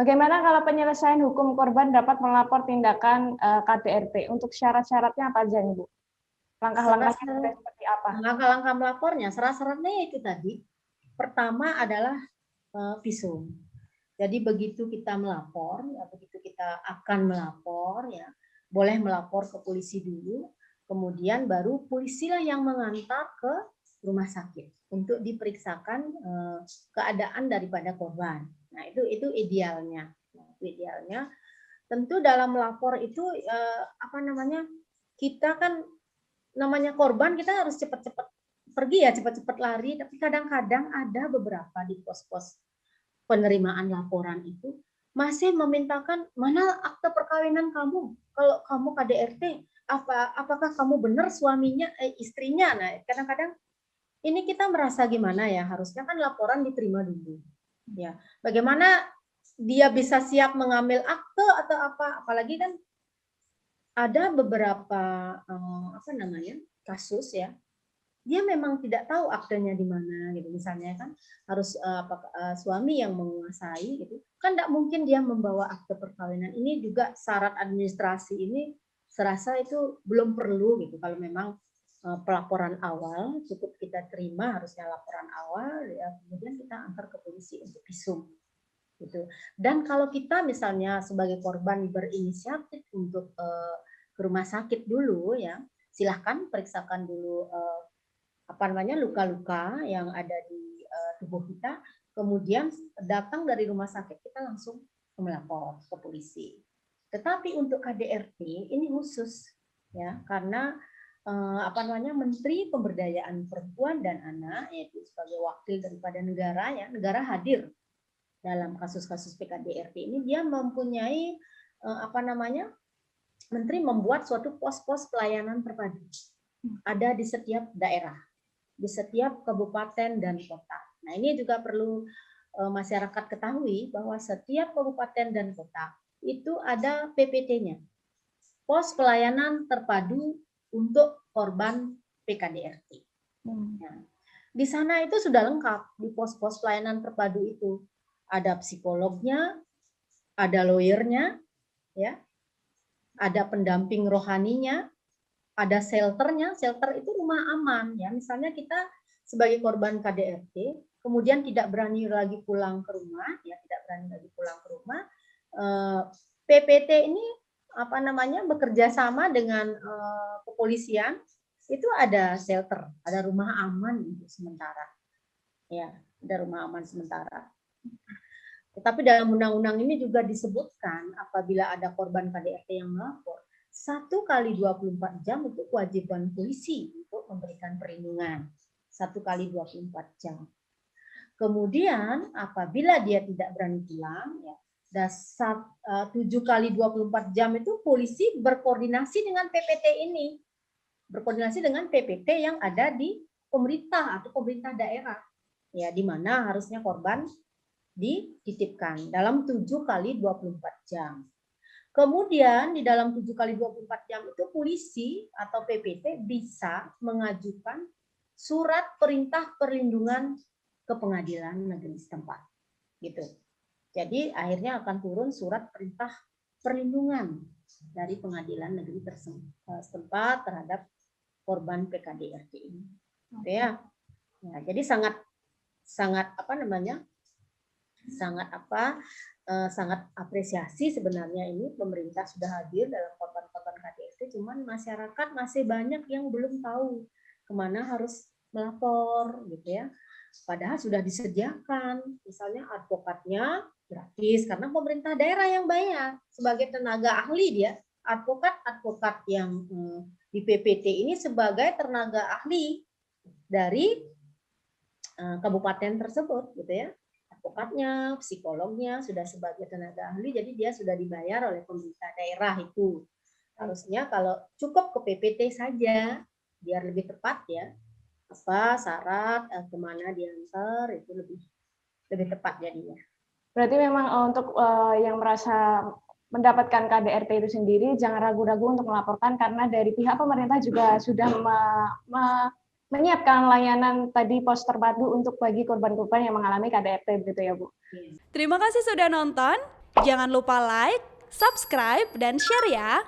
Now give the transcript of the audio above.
Bagaimana kalau penyelesaian hukum korban dapat melapor tindakan KDRT? Untuk syarat-syaratnya apa aja nih, Bu? Langkah-langkahnya seperti apa? Langkah-langkah melapornya, syarat-syaratnya itu tadi. Pertama adalah visum. Jadi begitu kita melapor, ya, begitu kita akan melapor, ya, boleh melapor ke polisi dulu, kemudian baru polisilah yang mengantar ke rumah sakit untuk diperiksakan keadaan daripada korban. Nah, itu idealnya. Nah, itu idealnya. Tentu dalam melapor itu kita kan namanya korban, kita harus cepat-cepat pergi ya, cepat-cepat lari, tapi kadang-kadang ada beberapa di pos-pos penerimaan laporan itu masih memintakan mana akte perkawinan kamu, kalau kamu KDRT apakah kamu benar suaminya istrinya. Nah, kadang-kadang ini kita merasa gimana ya, harusnya kan laporan diterima dulu ya, bagaimana dia bisa siap mengambil akte atau apa, apalagi kan ada beberapa kasus ya, dia memang tidak tahu aktenya di mana gitu, misalnya kan harus suami yang menguasai gitu kan, tidak mungkin dia membawa akte perkawinan. Ini juga syarat administrasi ini serasa itu belum perlu gitu. Kalau memang pelaporan awal cukup kita terima, harusnya laporan awal ya, kemudian kita antar ke polisi untuk visum gitu. Dan kalau kita misalnya sebagai korban berinisiatif untuk ke rumah sakit dulu ya, silahkan periksakan dulu luka-luka yang ada di tubuh kita, kemudian datang dari rumah sakit kita langsung melapor ke polisi. Tetapi untuk KDRT ini khusus ya, karena Menteri Pemberdayaan Perempuan dan Anak, yaitu sebagai wakil daripada negara ya, negara hadir dalam kasus-kasus PKDRT ini, dia mempunyai Menteri membuat suatu pos-pos pelayanan terpadu ada di setiap daerah, di setiap kabupaten dan kota. Nah, ini juga perlu masyarakat ketahui bahwa setiap kabupaten dan kota itu ada PPT-nya, pos pelayanan terpadu untuk korban PKDRT. Nah, di sana itu sudah lengkap, di pos-pos pelayanan terpadu itu ada psikolognya, ada lawyernya, ya, ada pendamping rohaninya, ada shelternya. Shelter itu rumah aman ya. Misalnya kita sebagai korban KDRT kemudian tidak berani lagi pulang ke rumah, ya, tidak berani lagi pulang ke rumah. PPT ini bekerja sama dengan kepolisian, itu ada shelter, ada rumah aman untuk sementara. Ya, ada rumah aman sementara. Tetapi dalam undang-undang ini juga disebutkan apabila ada korban KDRT yang melapor, 1 kali 24 jam untuk kewajiban polisi untuk memberikan perlindungan. 1 kali 24 jam. Kemudian apabila dia tidak berani pulang, ya, 7 kali 24 jam itu polisi berkoordinasi dengan PPT ini. Berkoordinasi dengan PPT yang ada di pemerintah atau pemerintah daerah. Ya, di mana harusnya korban dititipkan dalam 7 kali 24 jam. Kemudian di dalam 7 kali 24 jam itu polisi atau PPT bisa mengajukan surat perintah perlindungan ke pengadilan negeri setempat. Gitu. Jadi akhirnya akan turun surat perintah perlindungan dari pengadilan negeri setempat terhadap korban PKDRT ini. Oke ya. Nah, jadi sangat apresiasi sebenarnya ini pemerintah sudah hadir dalam korban-korban KDRT, cuman masyarakat masih banyak yang belum tahu kemana harus melapor gitu ya. Padahal sudah disediakan, misalnya advokatnya gratis karena pemerintah daerah yang bayar sebagai tenaga ahli dia. Advokat yang di PPT ini sebagai tenaga ahli dari kabupaten tersebut gitu ya. Advokatnya, psikolognya sudah sebagai tenaga ahli, jadi dia sudah dibayar oleh pemerintah daerah itu. Harusnya kalau cukup ke PPT saja, biar lebih tepat ya, syarat, kemana diantar, itu lebih tepat jadinya. Berarti memang untuk yang merasa mendapatkan KDRT itu sendiri, jangan ragu-ragu untuk melaporkan, karena dari pihak pemerintah juga sudah menyiapkan layanan tadi pos terpadu untuk bagi korban-korban yang mengalami KDRT begitu ya Bu. Terima kasih sudah nonton. Jangan lupa like, subscribe, dan share ya.